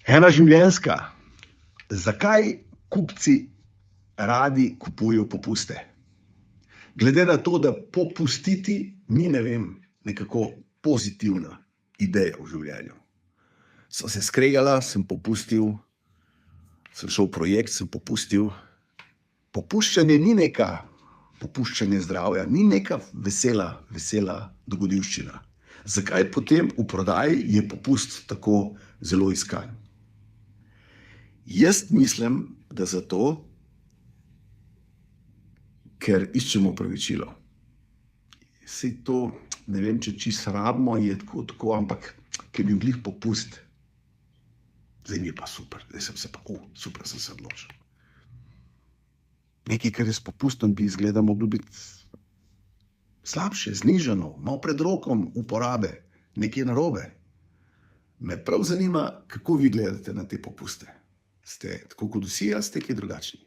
Ena življenjska. Zakaj kupci radi kupujejo popuste? Glede na to, da popustiti ni, nekako pozitivna ideja v življenju. Sem se skregala, sem popustil, sem šel v projekt, sem popustil. Popuščanje ni popuščanje zdravja, ni neka vesela dogodivščina. Zakaj potem v prodaji je popust tako zelo iskan? Jaz mislim, da zato, ker iščemo opravičilo. Saj to, ne vem, če čisto rabimo, je tako, ampak ker bi glih popust, zdaj mi je pa super, zdaj sem se pa, super sem se odločil. Nekaj, kar je s popustom, bi izgleda moglo biti slabše, znižano, malo pred rokom uporabe, nekje narobe. Me prav zanima, kako vi gledate na te popuste. Ste tako kot vsi ali ste kaj drugačni?